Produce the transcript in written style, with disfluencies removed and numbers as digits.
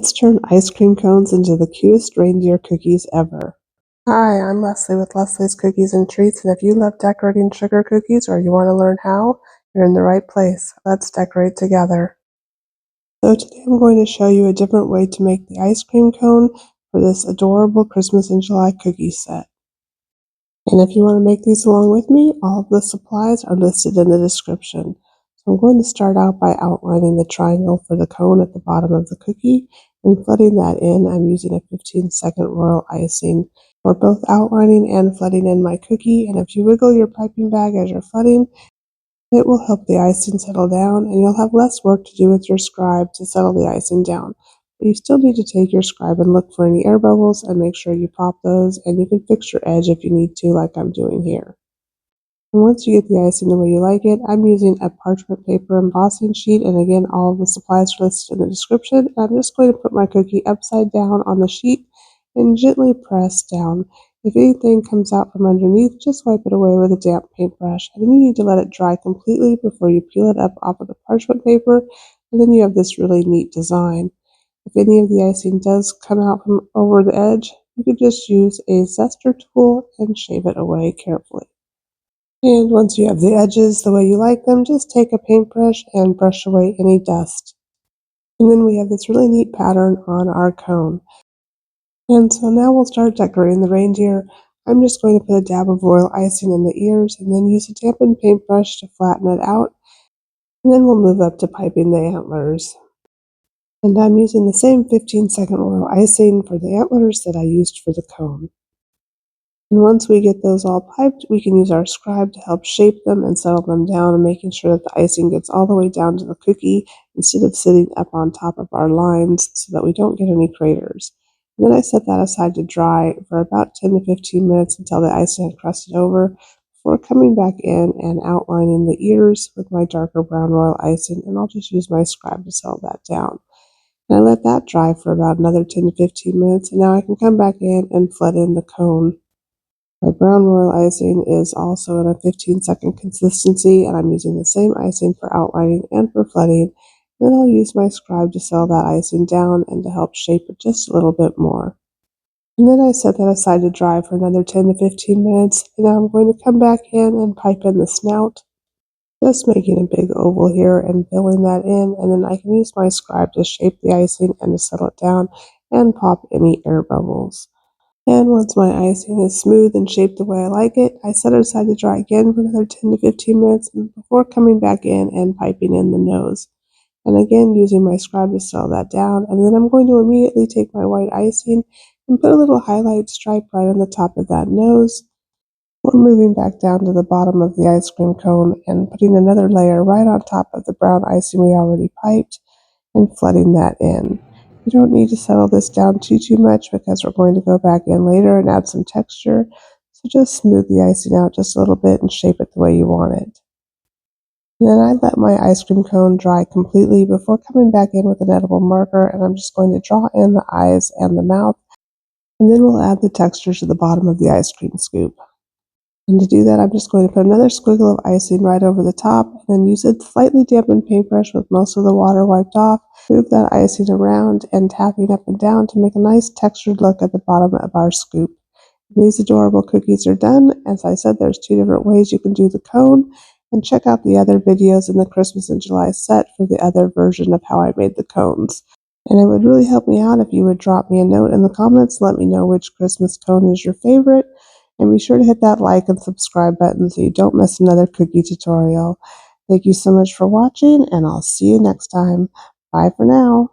Let's turn ice cream cones into the cutest reindeer cookies ever. Hi, I'm Leslie with Leslie's Cookies and Treats, and if you love decorating sugar cookies or you want to learn how, you're in the right place. Let's decorate together. So today I'm going to show you a different way to make the ice cream cone for this adorable Christmas in July cookie set. And if you want to make these along with me, all of the supplies are listed in the description. So I'm going to start out by outlining the triangle for the cone at the bottom of the cookie and flooding that in. I'm using a 15-second royal icing for both outlining and flooding in my cookie. And if you wiggle your piping bag as you're flooding, it will help the icing settle down, and you'll have less work to do with your scribe to settle the icing down. But you still need to take your scribe and look for any air bubbles and make sure you pop those, and you can fix your edge if you need to, like I'm doing here. And once you get the icing the way you like it, I'm using a parchment paper embossing sheet, and again, all of the supplies are listed in the description. I'm just going to put my cookie upside down on the sheet and gently press down. If anything comes out from underneath, just wipe it away with a damp paintbrush, and then you need to let it dry completely before you peel it up off of the parchment paper, and then you have this really neat design. If any of the icing does come out from over the edge, you could just use a zester tool and shave it away carefully. And once you have the edges the way you like them, just take a paintbrush and brush away any dust. And then we have this really neat pattern on our cone. And so now we'll start decorating the reindeer. I'm just going to put a dab of royal icing in the ears and then use a dampened paintbrush to flatten it out. And then we'll move up to piping the antlers. And I'm using the same 15-second royal icing for the antlers that I used for the cone. And once we get those all piped, we can use our scribe to help shape them and settle them down, and making sure that the icing gets all the way down to the cookie instead of sitting up on top of our lines so that we don't get any craters. And then I set that aside to dry for about 10 to 15 minutes until the icing had crusted over before coming back in and outlining the ears with my darker brown royal icing, and I'll just use my scribe to settle that down. And I let that dry for about another 10 to 15 minutes, and now I can come back in and flood in the cone. My brown royal icing is also in a 15-second consistency, and I'm using the same icing for outlining and for flooding. Then I'll use my scribe to settle that icing down and to help shape it just a little bit more. And then I set that aside to dry for another 10 to 15 minutes, and now I'm going to come back in and pipe in the snout, just making a big oval here and filling that in, and then I can use my scribe to shape the icing and to settle it down and pop any air bubbles. And once my icing is smooth and shaped the way I like it, I set it aside to dry again for another 10 to 15 minutes before coming back in and piping in the nose. And again, using my scribe to settle that down. And then I'm going to immediately take my white icing and put a little highlight stripe right on the top of that nose. We're moving back down to the bottom of the ice cream cone and putting another layer right on top of the brown icing we already piped and flooding that in. You don't need to settle this down too much because we're going to go back in later and add some texture. So just smooth the icing out just a little bit and shape it the way you want it. And then I let my ice cream cone dry completely before coming back in with an edible marker, and I'm just going to draw in the eyes and the mouth, and then we'll add the texture to the bottom of the ice cream scoop. And to do that, I'm just going to put another squiggle of icing right over the top and then use a slightly dampened paintbrush with most of the water wiped off. Move that icing around and tapping up and down to make a nice textured look at the bottom of our scoop. And these adorable cookies are done. As I said, there's 2 different ways you can do the cone, and check out the other videos in the Christmas in July set for the other version of how I made the cones. And it would really help me out if you would drop me a note in the comments, let me know which Christmas cone is your favorite. And be sure to hit that like and subscribe button so you don't miss another cookie tutorial. Thank you so much for watching, and I'll see you next time. Bye for now.